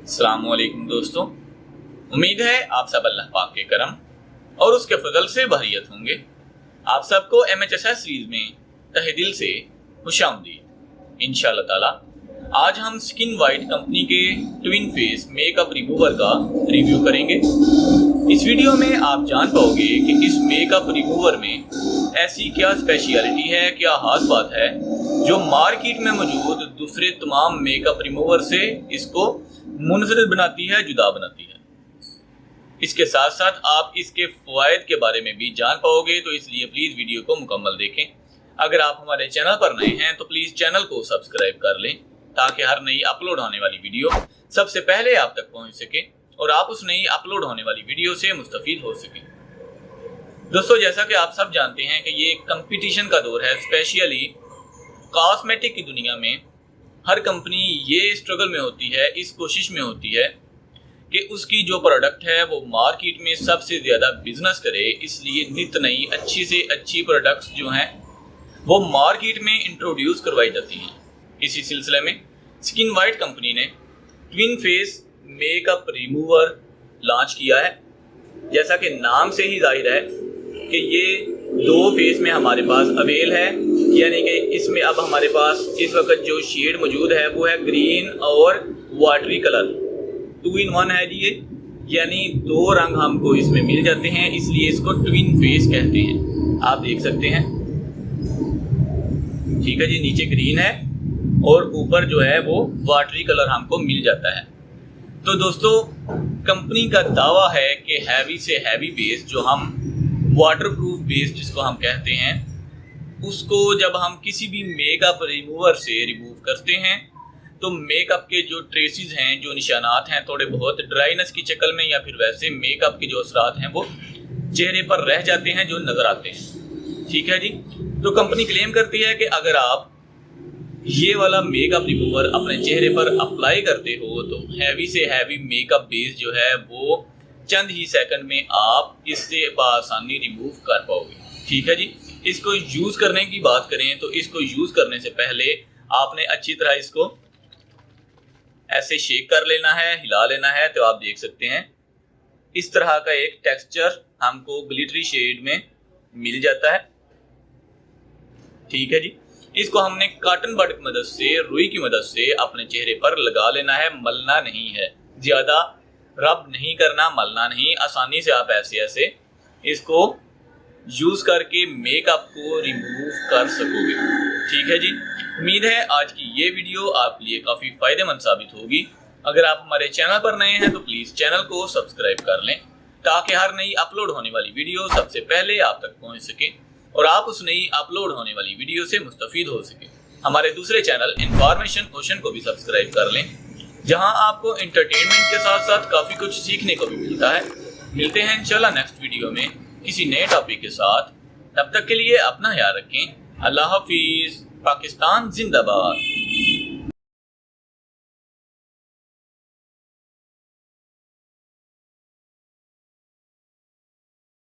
अस्सलाम वालेकुम दोस्तों, उम्मीद है आप सब अल्लाह पाक के करम और उसके फजल से बहरियत होंगे। आप सबको MHSS सीरीज में तहे दिल से खुशामदीद। इंशाअल्लाह ताला आज हम स्किन वाइट कंपनी के ट्विन फेस मेकअप रिमूवर का रिव्यू करेंगे। इस वीडियो में आप जान पाओगे कि इस मेकअप रिमूवर में ऐसी क्या स्पेशलिटी है, क्या खास बात है जो मार्केट में मौजूद दूसरे तमाम मेकअप रिमूवर से इसको मुनफरिद बनाती है, जुदा बनाती है। इसके साथ साथ आप इसके फ़वाइद के बारे में भी जान पाओगे, तो इसलिए प्लीज़ वीडियो को मुकम्मल देखें। अगर आप हमारे चैनल पर नए हैं तो प्लीज़ चैनल को सब्सक्राइब कर लें ताकि हर नई अपलोड होने वाली वीडियो सबसे पहले आप तक पहुंच सके और आप उस नई अपलोड होने वाली वीडियो से मुस्तफीद हो सकें। दोस्तों, जैसा कि आप सब जानते हैं कि ये कंपटीशन का दौर है, स्पेशली कॉस्मेटिक की दुनिया में हर कंपनी ये स्ट्रगल में होती है, इस कोशिश में होती है कि उसकी जो प्रोडक्ट है वो मार्केट में सबसे ज़्यादा बिजनेस करे। इसलिए नित नई अच्छी से अच्छी प्रोडक्ट्स जो हैं वो मार्केट में इंट्रोड्यूस करवाई जाती हैं। इसी सिलसिले में स्किन वाइट कंपनी ने twin face makeup remover launch किया है। जैसा कि नाम से ही जाहिर है कि ये दो फेस में हमारे पास अवेल है, यानी कि इसमें अब हमारे पास इस वक्त जो शेड मौजूद है वो है ग्रीन और वाटरी कलर, 2 in 1 है जी ये, यानी दो रंग हमको इसमें मिल जाते हैं, इसलिए इसको ट्विन फेस कहते हैं। आप देख सकते हैं, ठीक है जी, नीचे ग्रीन है और ऊपर जो है वो वाटरी कलर हमको मिल जाता है। तो दोस्तों, कंपनी का दावा है कि हैवी से हैवी बेस, जो हम वाटर प्रूफ बेस जिसको हम कहते हैं, उसको जब हम किसी भी मेकअप रिमूवर से रिमूव करते हैं तो मेकअप के जो ट्रेसेस हैं, जो निशानात हैं थोड़े बहुत ड्राइनेस की शक्ल में या फिर वैसे मेकअप के जो असरात हैं वो चेहरे पर रह जाते हैं, जो नज़र आते हैं। ठीक है जी। तो कंपनी क्लेम करती है कि अगर आप ये वाला मेकअप रिमूवर अपने चेहरे पर अप्लाई करते हो तो हैवी से हैवी मेकअप बेस जो है वो चंद ही सेकंड में आप इससे बआसानी रिमूव कर पाओगे। ठीक है जी। इसको यूज़ करने की बात करें तो इसको यूज़ करने से पहले आपने अच्छी तरह इसको ऐसे शेक कर लेना है, हिला लेना है। तो आप देख सकते हैं इस तरह का एक टेक्सचर हमको ग्लिटरी शेड में मिल जाता है। ठीक है जी। इसको हमने कॉटन बड की मदद से, रुई की मदद से अपने चेहरे पर लगा लेना है, मलना नहीं है, ज़्यादा रब नहीं करना, मलना नहीं। आसानी से आप ऐसे ऐसे इसको यूज़ करके मेकअप को रिमूव कर सकोगे। ठीक है जी। उम्मीद है आज की ये वीडियो आपके लिए काफ़ी फ़ायदेमंद साबित होगी। अगर आप हमारे चैनल पर नए हैं तो प्लीज़ चैनल को सब्सक्राइब कर लें ताकि हर नई अपलोड होने वाली वीडियो सबसे पहले आप तक पहुंच सके और आप उस नई अपलोड होने वाली वीडियो से मुस्तफीद हो सके। हमारे दूसरे चैनल इन्फॉर्मेशन ओशन को भी सब्सक्राइब कर लें, जहां आपको एंटरटेनमेंट के साथ साथ काफ़ी कुछ सीखने को भी मिलता है। मिलते हैं इंशाल्लाह नेक्स्ट वीडियो में किसी नए टॉपिक के साथ। तब तक के लिए अपना ख्याल रखें। अल्लाह हाफिज़। पाकिस्तान जिंदाबाद।